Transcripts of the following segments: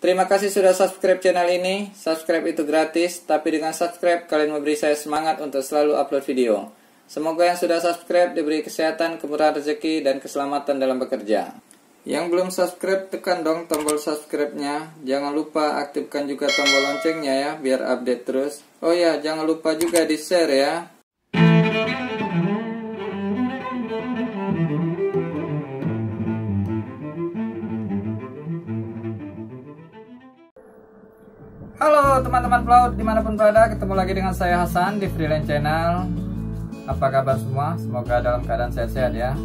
Terima kasih sudah subscribe channel ini. Subscribe itu gratis, tapi dengan subscribe kalian memberi saya semangat untuk selalu upload video. Semoga yang sudah subscribe diberi kesehatan, kemurahan rezeki, dan keselamatan dalam bekerja. Yang belum subscribe, tekan dong tombol subscribe-nya. Jangan lupa aktifkan juga tombol loncengnya ya, biar update terus. Oh ya, jangan lupa juga di-share ya. Halo teman-teman pelaut dimanapun berada, ketemu lagi dengan saya Hasan di Freelance Channel. Apa kabar semua? Semoga dalam keadaan sehat-sehat ya.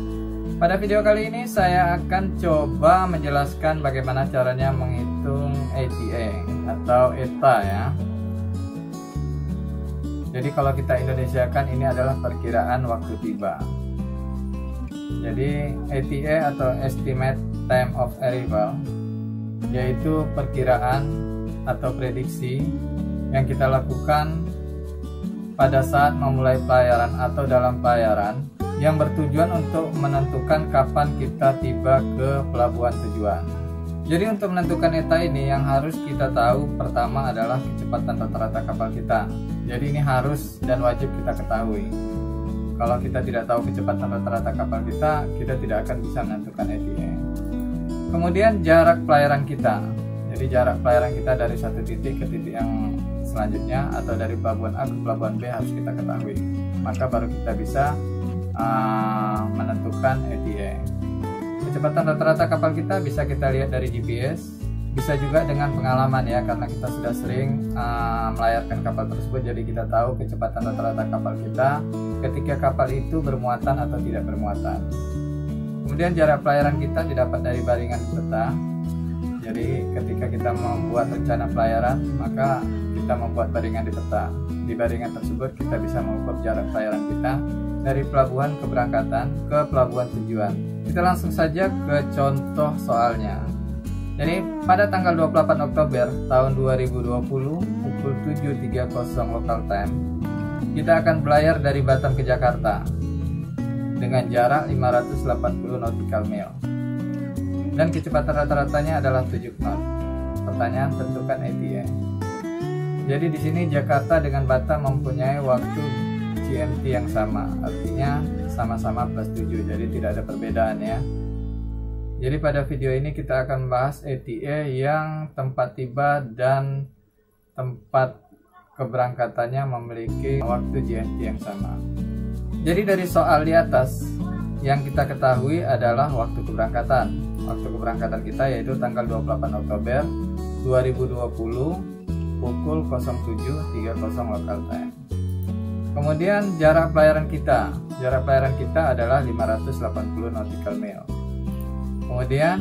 Pada video kali ini saya akan coba menjelaskan bagaimana caranya menghitung ETA atau ETA ya. Jadi kalau kita Indonesiakan ini adalah perkiraan waktu tiba. Jadi ETA atau Estimate Time of Arrival, yaitu perkiraan atau prediksi yang kita lakukan pada saat memulai pelayaran atau dalam pelayaran yang bertujuan untuk menentukan kapan kita tiba ke pelabuhan tujuan. Jadi untuk menentukan ETA ini yang harus kita tahu pertama adalah kecepatan rata-rata kapal kita. Jadi ini harus dan wajib kita ketahui. Kalau kita tidak tahu kecepatan rata-rata kapal kita tidak akan bisa menentukan ETA. Kemudian jarak pelayaran kita. Jadi jarak pelayaran kita dari satu titik ke titik yang selanjutnya atau dari pelabuhan A ke pelabuhan B harus kita ketahui. Maka baru kita bisa menentukan ETA. Kecepatan rata-rata kapal kita bisa kita lihat dari GPS, bisa juga dengan pengalaman ya, karena kita sudah sering melayarkan kapal tersebut, jadi kita tahu kecepatan rata-rata kapal kita ketika kapal itu bermuatan atau tidak bermuatan. Kemudian jarak pelayaran kita didapat dari baringan peta. Jadi ketika kita membuat rencana pelayaran, maka kita membuat baringan di peta. Di baringan tersebut kita bisa mengukur jarak pelayaran kita dari pelabuhan keberangkatan ke pelabuhan tujuan. Kita langsung saja ke contoh soalnya. Jadi pada tanggal 28 Oktober tahun 2020 pukul 7.30 local time, kita akan belayar dari Batam ke Jakarta dengan jarak 580 nautical mile. Dan kecepatan rata-ratanya adalah 7 knot. Pertanyaan, tentukan ETA. Jadi di sini Jakarta dengan Batam mempunyai waktu GMT yang sama, artinya sama-sama plus 7, jadi tidak ada perbedaan ya. Jadi pada video ini kita akan membahas ETA yang tempat tiba dan tempat keberangkatannya memiliki waktu GMT yang sama. Jadi dari soal di atas yang kita ketahui adalah waktu keberangkatan. Waktu keberangkatan kita yaitu tanggal 28 Oktober 2020 pukul 07.30 local time. Kemudian jarak pelayaran kita. Jarak pelayaran kita adalah 580 nautical mile. Kemudian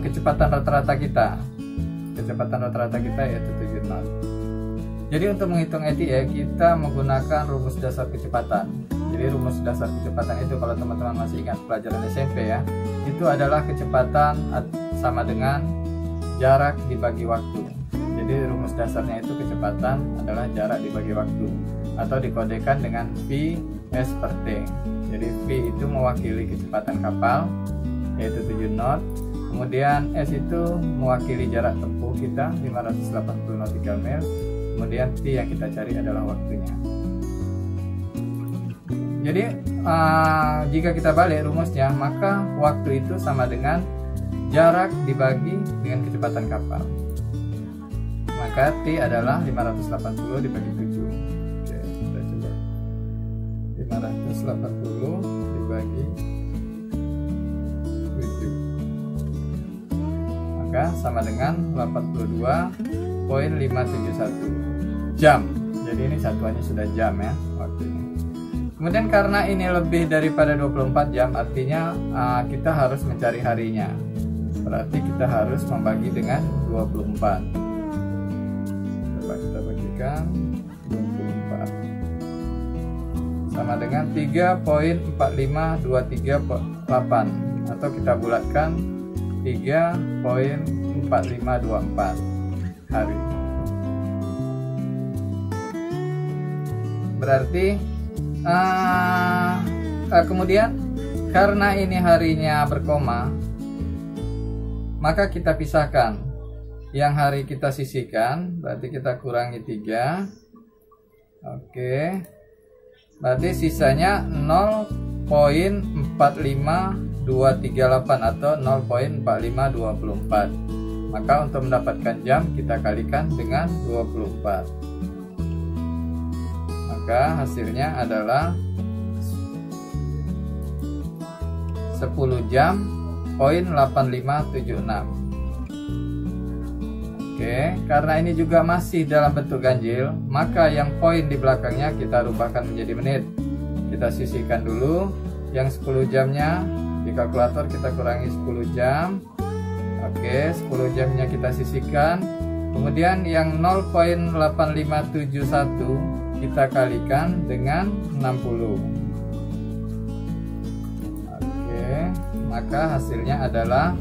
kecepatan rata-rata kita. Kecepatan rata-rata kita yaitu 7 knot. Jadi untuk menghitung ETA kita menggunakan rumus dasar kecepatan. Jadi rumus dasar kecepatan itu kalau teman-teman masih ingat pelajaran SMP ya, itu adalah kecepatan sama dengan jarak dibagi waktu. Jadi rumus dasarnya itu kecepatan adalah jarak dibagi waktu atau dikodekan dengan V S per T. Jadi V itu mewakili kecepatan kapal yaitu 7 knot. Kemudian S itu mewakili jarak tempuh kita 580 nautical mile. Kemudian T yang kita cari adalah waktunya. Jadi jika kita balik rumusnya, maka waktu itu sama dengan jarak dibagi dengan kecepatan kapal. Maka T adalah 580 dibagi 7. Oke, kita coba. 580 dibagi 7. Maka sama dengan 82.571 jam. Jadi ini satuannya sudah jam ya waktunya. Kemudian karena ini lebih daripada 24 jam, artinya kita harus mencari harinya. Berarti kita harus membagi dengan 24. Coba kita bagikan 24. Sama dengan 3.45238 atau kita bulatkan 3.4524 hari. Berarti kemudian karena ini harinya berkoma, maka kita pisahkan yang hari kita sisihkan, berarti kita kurangi 3. Oke, berarti sisanya 0.45238 atau 0.4524. Maka untuk mendapatkan jam kita kalikan dengan 24. Maka hasilnya adalah 10 jam 0.8576. Oke, karena ini juga masih dalam bentuk ganjil, maka yang poin di belakangnya kita rubahkan menjadi menit. Kita sisihkan dulu yang 10 jamnya di kalkulator, kita kurangi 10 jam. Oke, 10 jamnya kita sisihkan. Kemudian yang 0.8571 kita kalikan dengan 60. Oke, maka hasilnya adalah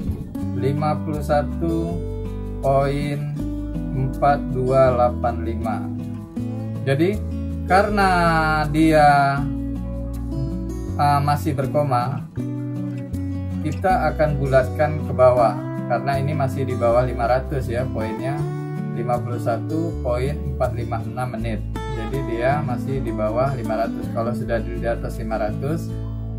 51.4285. Jadi karena dia masih berkoma, kita akan bulatkan ke bawah, karena ini masih di bawah 500 ya poinnya, 51.456 menit. Jadi dia masih di bawah 500. Kalau sudah di atas 500,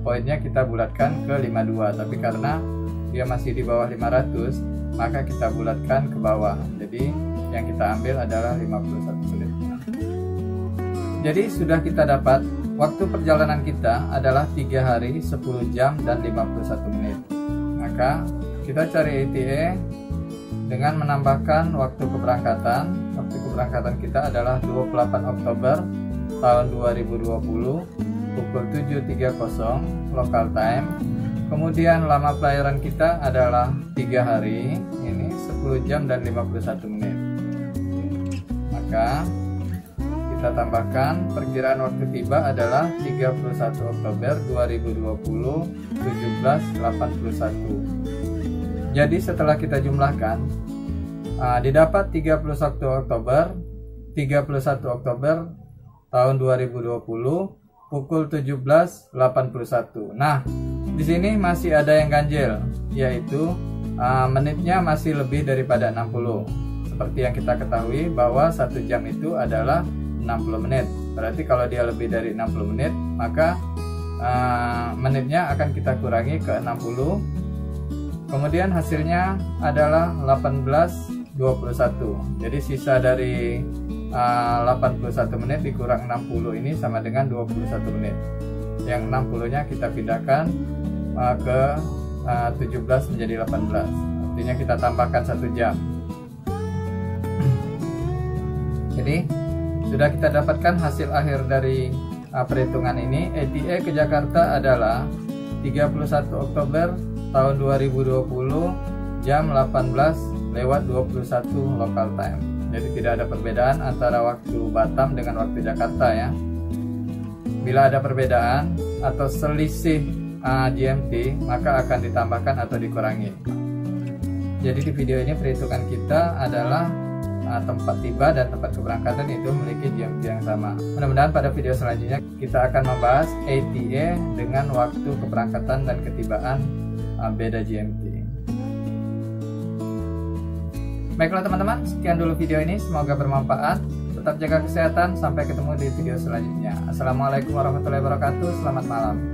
poinnya kita bulatkan ke 52. Tapi karena dia masih di bawah 500, maka kita bulatkan ke bawah. Jadi yang kita ambil adalah 51 menit. Jadi sudah kita dapat waktu perjalanan kita adalah 3 hari, 10 jam dan 51 menit. Maka kita cari ETA dengan menambahkan waktu keberangkatan. Waktu keberangkatan kita adalah 28 Oktober tahun 2020 pukul 7.30 local time. Kemudian lama pelayaran kita adalah 3 hari, ini 10 jam dan 51 menit. Maka kita tambahkan perkiraan waktu tiba adalah 31 Oktober 2020 17.81. Jadi setelah kita jumlahkan, didapat 31 Oktober tahun 2020 pukul 17.81. Nah, di sini masih ada yang ganjil, yaitu menitnya masih lebih daripada 60. Seperti yang kita ketahui bahwa 1 jam itu adalah 60 menit. Berarti kalau dia lebih dari 60 menit, maka menitnya akan kita kurangi ke 60. Kemudian hasilnya adalah 18.21. Jadi sisa dari 81 menit dikurang 60 ini sama dengan 21 menit. Yang 60-nya kita pindahkan ke 17 menjadi 18. Artinya kita tambahkan 1 jam. Jadi sudah kita dapatkan hasil akhir dari perhitungan ini. ETA ke Jakarta adalah 31 Oktober tahun 2020 jam 18:21 local time. Jadi tidak ada perbedaan antara waktu Batam dengan waktu Jakarta ya. Bila ada perbedaan atau selisih GMT, maka akan ditambahkan atau dikurangi. Jadi di video ini perhitungan kita adalah tempat tiba dan tempat keberangkatan itu memiliki GMT yang sama. Mudah-mudahan pada video selanjutnya kita akan membahas ETA dengan waktu keberangkatan dan ketibaan beda GMT. Baiklah teman-teman, sekian dulu video ini, semoga bermanfaat. Tetap jaga kesehatan, sampai ketemu di video selanjutnya. Assalamualaikum warahmatullahi wabarakatuh, selamat malam.